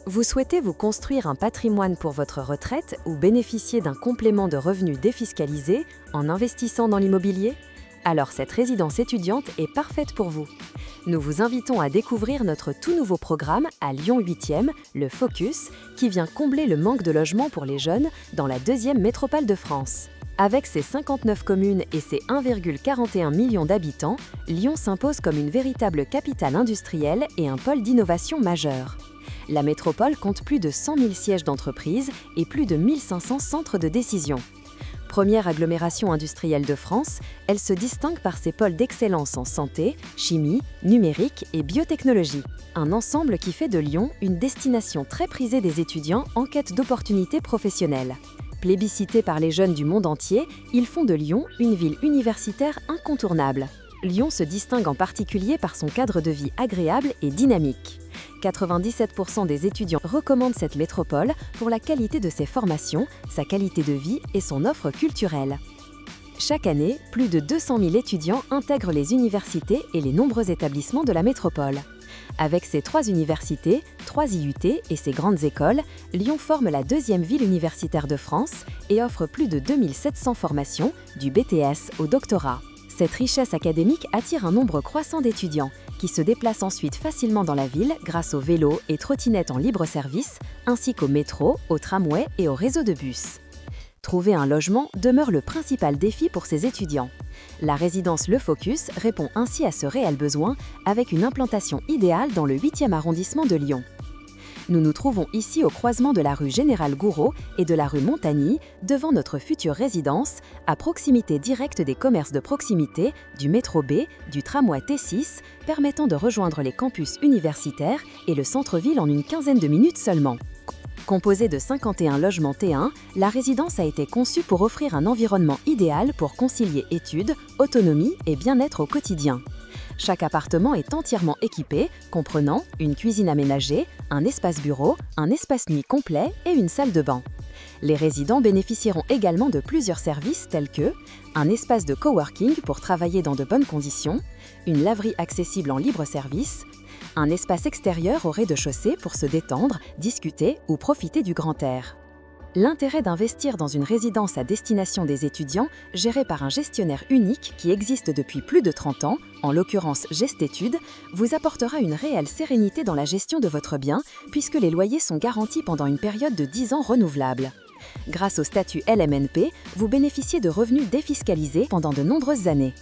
Vous souhaitez vous construire un patrimoine pour votre retraite ou bénéficier d'un complément de revenus défiscalisé en investissant dans l'immobilier? Alors cette résidence étudiante est parfaite pour vous. Nous vous invitons à découvrir notre tout nouveau programme à Lyon 8e, le Focus, qui vient combler le manque de logement pour les jeunes dans la deuxième métropole de France. Avec ses 59 communes et ses 1,41 million d'habitants, Lyon s'impose comme une véritable capitale industrielle et un pôle d'innovation majeur. La métropole compte plus de 100 000 sièges d'entreprise et plus de 1500 centres de décision. Première agglomération industrielle de France, elle se distingue par ses pôles d'excellence en santé, chimie, numérique et biotechnologie. Un ensemble qui fait de Lyon une destination très prisée des étudiants en quête d'opportunités professionnelles. Plébiscité par les jeunes du monde entier, ils font de Lyon une ville universitaire incontournable. Lyon se distingue en particulier par son cadre de vie agréable et dynamique. 97% des étudiants recommandent cette métropole pour la qualité de ses formations, sa qualité de vie et son offre culturelle. Chaque année, plus de 200 000 étudiants intègrent les universités et les nombreux établissements de la métropole. Avec ses 3 universités, 3 IUT et ses grandes écoles, Lyon forme la deuxième ville universitaire de France et offre plus de 2700 formations, du BTS au doctorat. Cette richesse académique attire un nombre croissant d'étudiants, qui se déplacent ensuite facilement dans la ville grâce aux vélos et trottinettes en libre service, ainsi qu'au métro, au tramway et au réseau de bus. Trouver un logement demeure le principal défi pour ces étudiants. La résidence Le Focus répond ainsi à ce réel besoin avec une implantation idéale dans le 8e arrondissement de Lyon. Nous nous trouvons ici au croisement de la rue Général Gouraud et de la rue Montagny, devant notre future résidence, à proximité directe des commerces de proximité, du métro B, du tramway T6, permettant de rejoindre les campus universitaires et le centre-ville en une quinzaine de minutes seulement. Composée de 51 logements T1, la résidence a été conçue pour offrir un environnement idéal pour concilier études, autonomie et bien-être au quotidien. Chaque appartement est entièrement équipé, comprenant une cuisine aménagée, un espace bureau, un espace nuit complet et une salle de bain. Les résidents bénéficieront également de plusieurs services tels que un espace de coworking pour travailler dans de bonnes conditions, une laverie accessible en libre service, un espace extérieur au rez-de-chaussée pour se détendre, discuter ou profiter du grand air. L'intérêt d'investir dans une résidence à destination des étudiants, gérée par un gestionnaire unique qui existe depuis plus de 30 ans, en l'occurrence Gestétudes, vous apportera une réelle sérénité dans la gestion de votre bien, puisque les loyers sont garantis pendant une période de 10 ans renouvelable. Grâce au statut LMNP, vous bénéficiez de revenus défiscalisés pendant de nombreuses années.